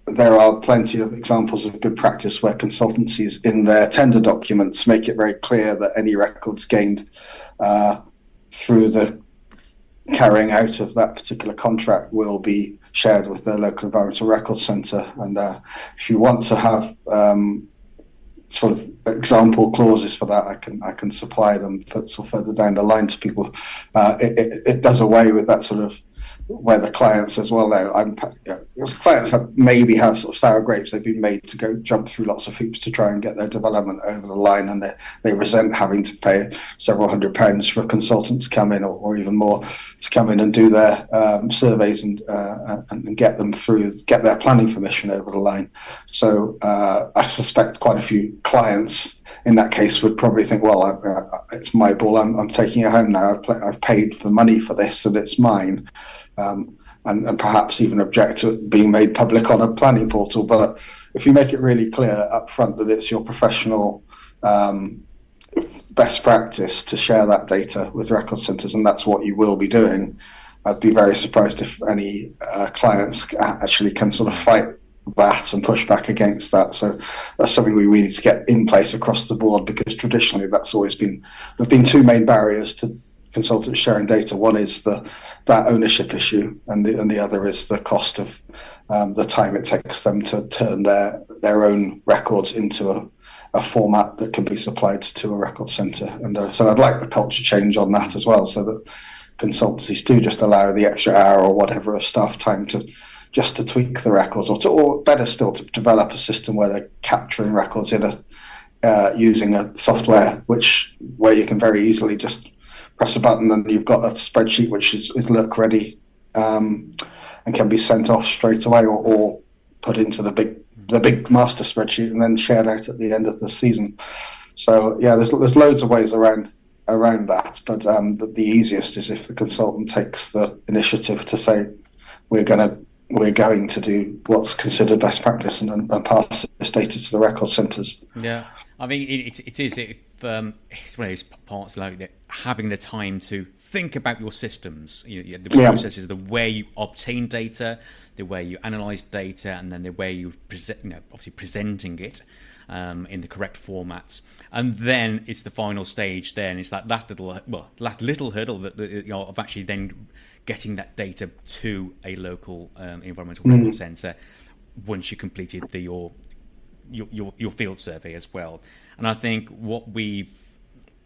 There are plenty of examples of good practice where consultancies in their tender documents make it very clear that any records gained through the carrying out of that particular contract will be shared with their local environmental records centre. And if you want to have sort of example clauses for that, I can supply them further down the line to people. It does away with that sort of where the client says, well, clients maybe have sort of sour grapes. They've been made to go jump through lots of hoops to try and get their development over the line, and they resent having to pay several £100s for a consultant to come in, or even more, to come in and do their surveys and get them through, get their planning permission over the line. So I suspect quite a few clients in that case would probably think, well, it's my ball. I'm taking it home now. I've paid the money for this, and it's mine. And perhaps even object to it being made public on a planning portal. But if you make it really clear up front that it's your professional best practice to share that data with record centres, and that's what you will be doing, I'd be very surprised if any clients actually can sort of fight that and push back against that. So that's something we need to get in place across the board, because traditionally that's always been, there've been two main barriers to consultants sharing data. One is that ownership issue, and the other is the cost of the time it takes them to turn their own records into a format that can be supplied to a record centre. And so I'd like the culture change on that as well, so that consultancies do just allow the extra hour or whatever of staff time to tweak the records, or better still, to develop a system where they're capturing records in using a software where you can very easily just press a button and you've got a spreadsheet which is LERC ready, and can be sent off straight away, or put into the big master spreadsheet and then shared out at the end of the season. So yeah, there's loads of ways around that, but the easiest is if the consultant takes the initiative to say, we're going to do what's considered best practice and pass this data to the record centres. Yeah, I mean, it is. It's one of those parts like that, having the time to think about your systems, the processes, the way you obtain data, the way you analyse data, and then the way you present, obviously presenting it in the correct formats. And then it's the final stage. Then it's that last little hurdle that of actually then getting that data to a local environmental record centre once you completed your field survey as well. And I think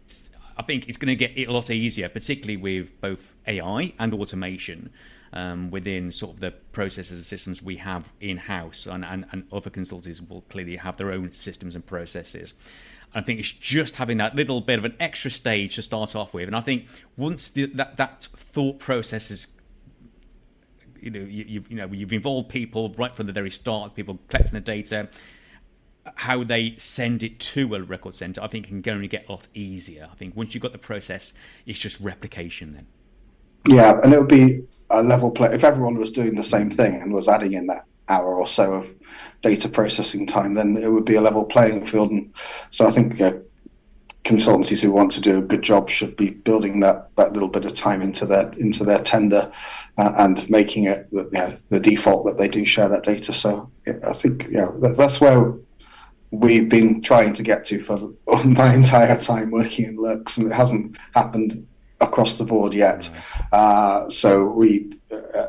it's going to get a lot easier, particularly with both AI and automation within sort of the processes and systems we have in-house, and other consultancies will clearly have their own systems and processes. I think it's just having that little bit of an extra stage to start off with, and I think once that thought process is, you've involved people right from the very start, people collecting the data, how they send it to a record centre, I think it can only get a lot easier. I think once you've got the process, it's just replication then. Yeah, and it would be a level play if everyone was doing the same thing and was adding in that hour or so of data processing time, then it would be a level playing field. And so I think consultancies who want to do a good job should be building that little bit of time into their tender, and making it the default that they do share that data. So I think that's where we've been trying to get to for my entire time working in LERCs, and it hasn't happened across the board yet. Nice. So we,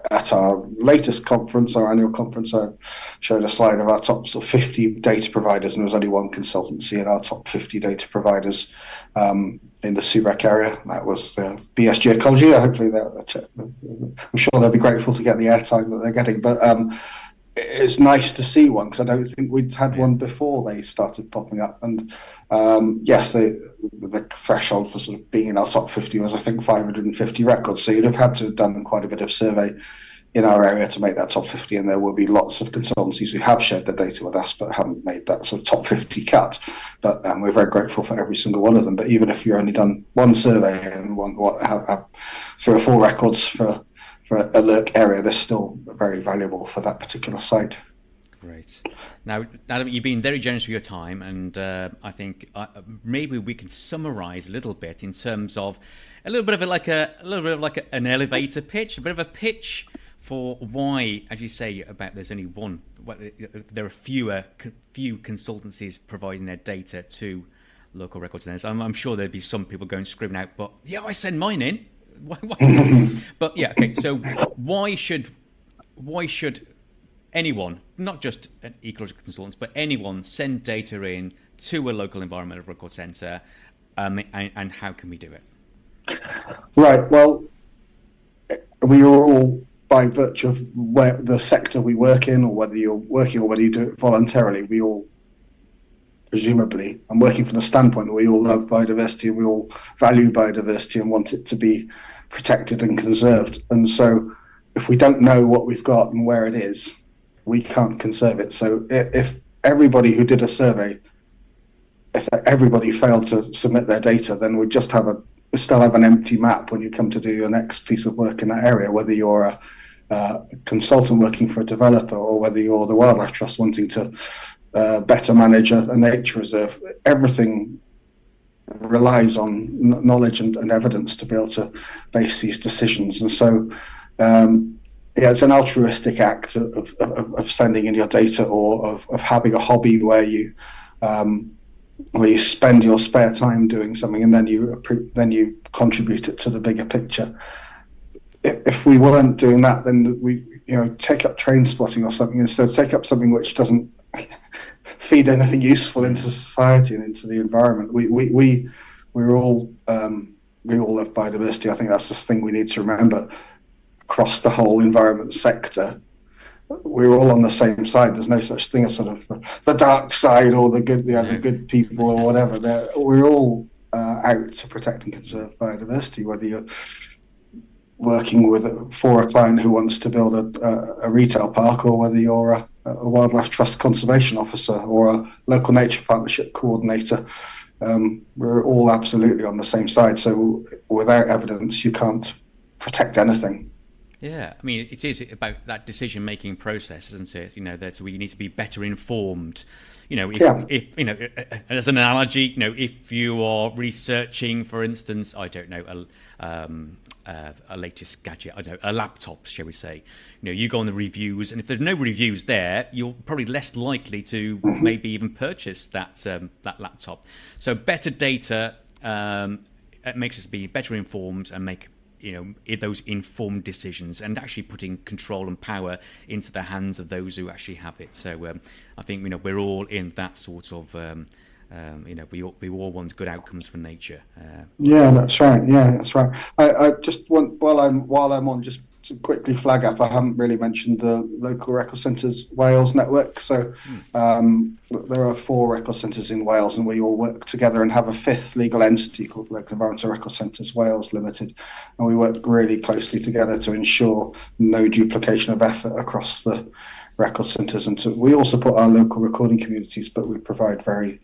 at our latest conference, our annual conference, I showed a slide of our top sort of 50 data providers, and there was only one consultancy in our top 50 data providers in the SEWBReC area. That was BSG Ecology. Hopefully, I'm sure they'll be grateful to get the airtime that they're getting. But it's nice to see one, because I don't think we'd had one before they started popping up. And yes, the threshold for sort of being in our top 50 was, I think, 550 records. So you'd have had to have done quite a bit of survey in our area to make that top 50. And there will be lots of consultancies who have shared their data with us but haven't made that sort of top 50 cut. But we're very grateful for every single one of them. But even if you've only done one survey and have 3 or 4 records for a LERC area, they're still very valuable for that particular site. Great. Now, Adam, you've been very generous with your time, and I think maybe we can summarise a little bit in terms of a little bit of an elevator pitch, a bit of a pitch for why, as you say, about there's only one. There are few consultancies providing their data to local record centres. I'm sure there'd be some people going screaming out, but yeah, I send mine in. Why? But yeah, okay. So why should anyone, not just an ecological consultants, but anyone, send data in to a local environmental record centre, and how can we do it? Right. Well, we are all, by virtue of where the sector we work in, or whether you're working or whether you do it voluntarily, we all, presumably, I'm working from the standpoint that we all love biodiversity and we all value biodiversity and want it to be protected and conserved. And so if we don't know what we've got and where it is, we can't conserve it. So if everybody who did a survey, if everybody failed to submit their data, then we still have an empty map when you come to do your next piece of work in that area, whether you're a consultant working for a developer or whether you're the Wildlife Trust wanting to better manage a nature reserve. Everything relies on knowledge and evidence to be able to base these decisions. And so it's an altruistic act of sending in your data, or of having a hobby where you spend your spare time doing something and then you contribute it to the bigger picture. If we weren't doing that, then we take up train spotting or something instead. Take up something which doesn't feed anything useful into society and into the environment. We all love biodiversity. I think that's the thing we need to remember across the whole environment sector. We're all on the same side. There's no such thing as sort of the dark side or the good people or whatever. We're all out to protect and conserve biodiversity, whether you're working for a client who wants to build a retail park, or whether you're a Wildlife Trust conservation officer or a local nature partnership coordinator. We're all absolutely on the same side. So without evidence, you can't protect anything. Yeah, I mean, it is about that decision-making process, isn't it? That we need to be better informed. If as an analogy, if you are researching, for instance, I don't know, a latest gadget, I don't know, a laptop, shall we say? You go on the reviews, and if there's no reviews there, you're probably less likely to maybe even purchase that laptop. So better data it makes us be better informed and make those informed decisions, and actually putting control and power into the hands of those who actually have it. So I think we're all in that sort of we all want good outcomes for nature. Yeah, that's right. I just want, while I'm on, just to quickly flag up, I haven't really mentioned the local record centres Wales network. So there are 4 record centres in Wales, and we all work together and have a 5th legal entity called Local Environmental Record Centres Wales Limited, and we work really closely together to ensure no duplication of effort across the record centres. And we all support our local recording communities, but we provide very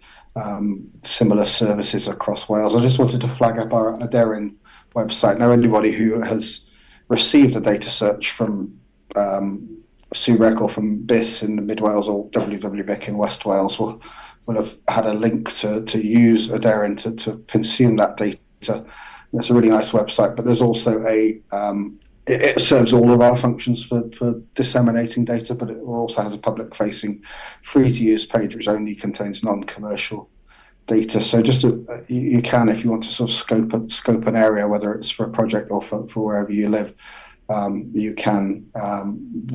similar services across Wales. I just wanted to flag up our Aderin website. Now, anybody who has received a data search from SEWBReC or from BIS in the Mid Wales or SEWBReC in West Wales will have had a link to use Aderin to consume that data. It's a really nice website, but there's also it serves all of our functions for disseminating data, but it also has a public-facing, free-to-use page which only contains non-commercial data. So just you can, if you want to sort of scope an area, whether it's for a project or for wherever you live, you can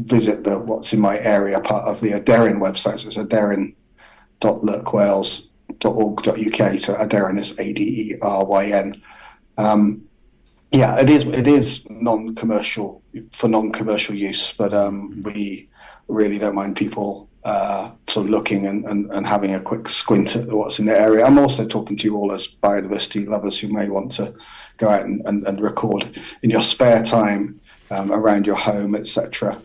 visit the What's in My Area part of the Aderyn website. So it's aderyn.lercwales.org.uk. So Aderyn is ADERYN. It is non-commercial for non-commercial use, but we really don't mind people sort of looking and having a quick squint at what's in the area. I'm also talking to you all as biodiversity lovers who may want to go out and record in your spare time around your home, etc.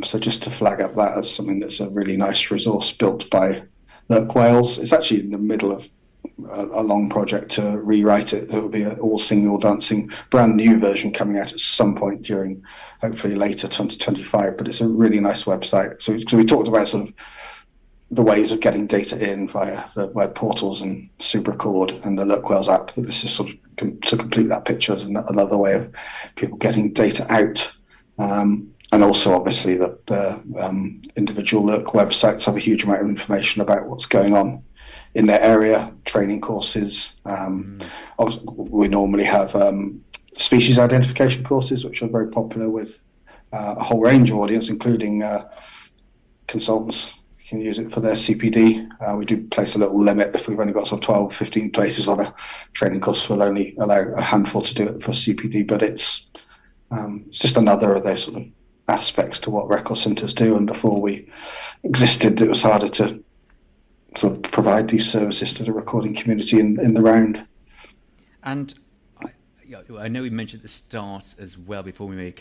So just to flag up that as something that's a really nice resource built by LERC Wales. It's actually in the middle of a long project to rewrite it. There will be an all singing, all dancing brand new version coming out at some point during hopefully later 2025, but it's a really nice website. So we talked about sort of the ways of getting data in via the web portals and SEWBReC and the LERC Wales app. But this is sort of to complete that picture as another way of people getting data out. And also, obviously, the individual LERC websites have a huge amount of information about what's going on in their area, training courses. We normally have species identification courses, which are very popular with a whole range of audience, including consultants can use it for their CPD. We do place a little limit. If we've only got sort of 12, 15 places on a training course, we'll only allow a handful to do it for CPD, but it's just another of those sort of aspects to what record centres do. And before we existed, it was harder to sort of provide these services to the recording community in the round. And I know we mentioned at the start as well, before we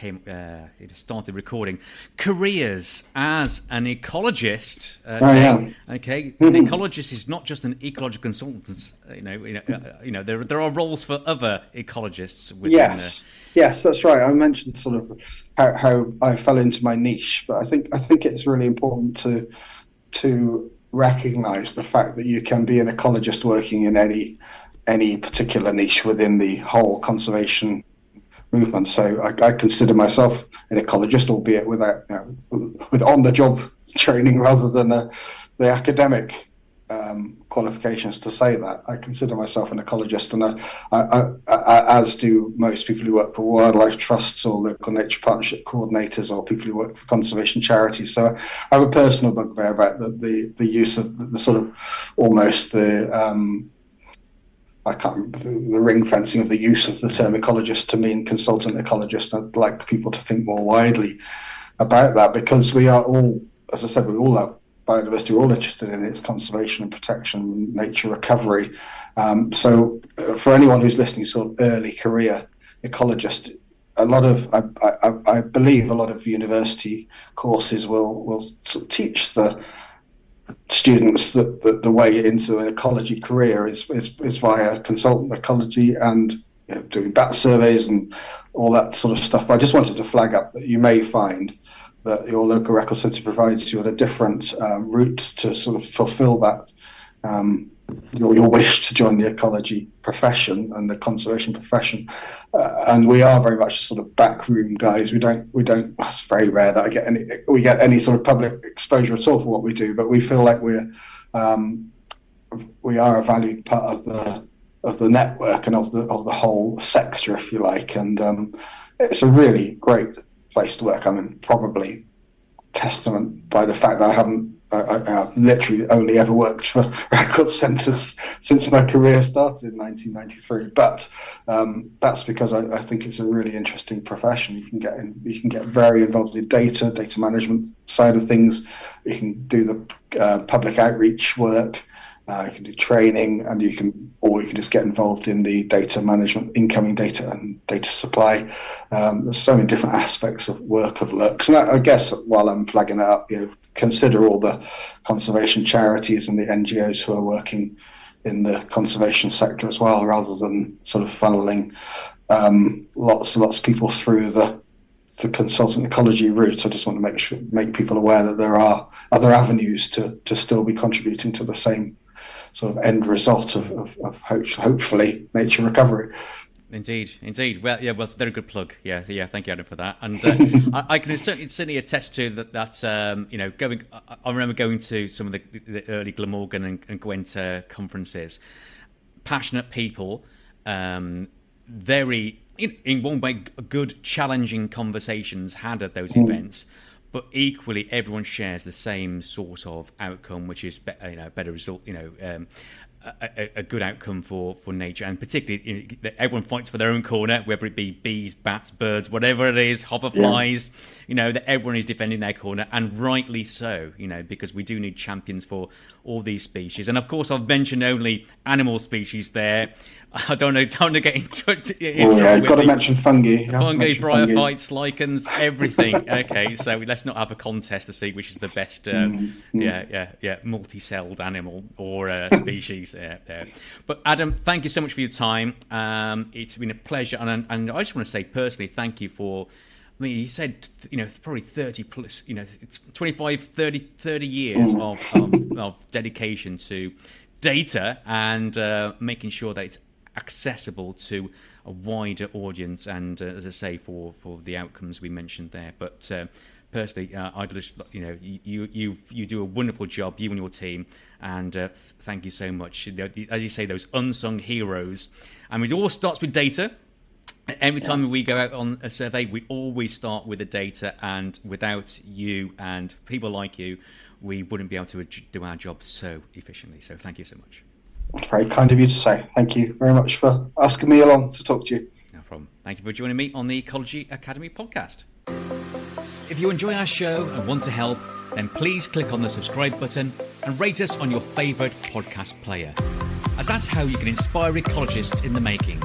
started recording, careers as an ecologist. An ecologist is not just an ecological consultant. There are roles for other ecologists within. Yes, that's right. I mentioned sort of how I fell into my niche, but I think it's really important to recognise the fact that you can be an ecologist working in any particular niche within the whole conservation movement. So I consider myself an ecologist, albeit with on-the-job training rather than the academic qualifications to say that. I consider myself an ecologist, and I, as do most people who work for wildlife trusts or local nature partnership coordinators or people who work for conservation charities. So I have a personal bugbear about the use of the sort of almost the ring fencing of the use of the term ecologist to mean consultant ecologist. I'd like people to think more widely about that, because we are all, as I said, we all have biodiversity, we're all interested in its conservation and protection, nature recovery. So for anyone who's listening, sort of early career ecologist, I believe a lot of university courses will sort of teach the students that the way into an ecology career is via consultant ecology and doing bat surveys and all that sort of stuff. But I just wanted to flag up that you may find that your local record centre provides you with a different route to sort of fulfil that your wish to join the ecology profession and the conservation profession. And we are very much sort of backroom guys. We don't. It's very rare that we get any sort of public exposure at all for what we do. But we feel like we are a valued part of the network and of the whole sector, if you like. And it's a really great place to work. I mean, probably testament by the fact that I've literally only ever worked for record centres since my career started in 1993. But that's because I think it's a really interesting profession. You can get very involved in data management side of things. You can do the public outreach work. You can do training, and you can just get involved in the data management, incoming data and data supply. There's so many different aspects of work of LERCs. And I guess while I'm flagging it up, consider all the conservation charities and the NGOs who are working in the conservation sector as well, rather than sort of funneling lots and lots of people through the consultant ecology route. I just want to make people aware that there are other avenues to still be contributing to the same sort of end result of hopefully nature recovery. Indeed. Well, yeah, well, they're a good plug. Yeah. Thank you, Adam, for that. And I can certainly attest to that. I remember going to some of the early Glamorgan and Gwent conferences. Passionate people, very in one way good, challenging conversations had at those events. But equally, everyone shares the same sort of outcome, which is better result. A good outcome for nature, and particularly everyone fights for their own corner, whether it be bees, bats, birds, whatever it is, hoverflies. That everyone is defending their corner, and rightly so. Because we do need champions for all these species. And of course, I've mentioned only animal species there. I don't know. Time to get into it. You've got to mention fungi. Bryophytes, lichens, everything. Okay, so let's not have a contest to see which is the best. Multi-celled animal or species. But Adam, thank you so much for your time. It's been a pleasure, and I just want to say personally, thank you for. I mean, you said, probably 30 plus, it's 25, 30 years of dedication to data and making sure that it's accessible to a wider audience, and as I say, for the outcomes we mentioned there. But personally, I just, you do a wonderful job, you and your team, and thank you so much. As you say, those unsung heroes, and it all starts with data. Every time we go out on a survey, we always start with the data, and without you and people like you, we wouldn't be able to do our job so efficiently. So thank you so much. Very kind of you to say. Thank you very much for asking me along to talk to you. No problem. Thank you for joining me on the Ecology Academy podcast. If you enjoy our show and want to help, then please click on the subscribe button and rate us on your favourite podcast player, as that's how you can inspire ecologists in the making,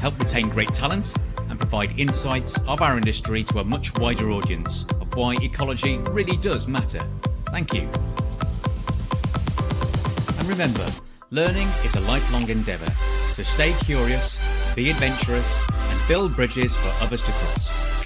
help retain great talent, and provide insights of our industry to a much wider audience of why ecology really does matter. Thank you. And remember, learning is a lifelong endeavour, so stay curious, be adventurous, and build bridges for others to cross.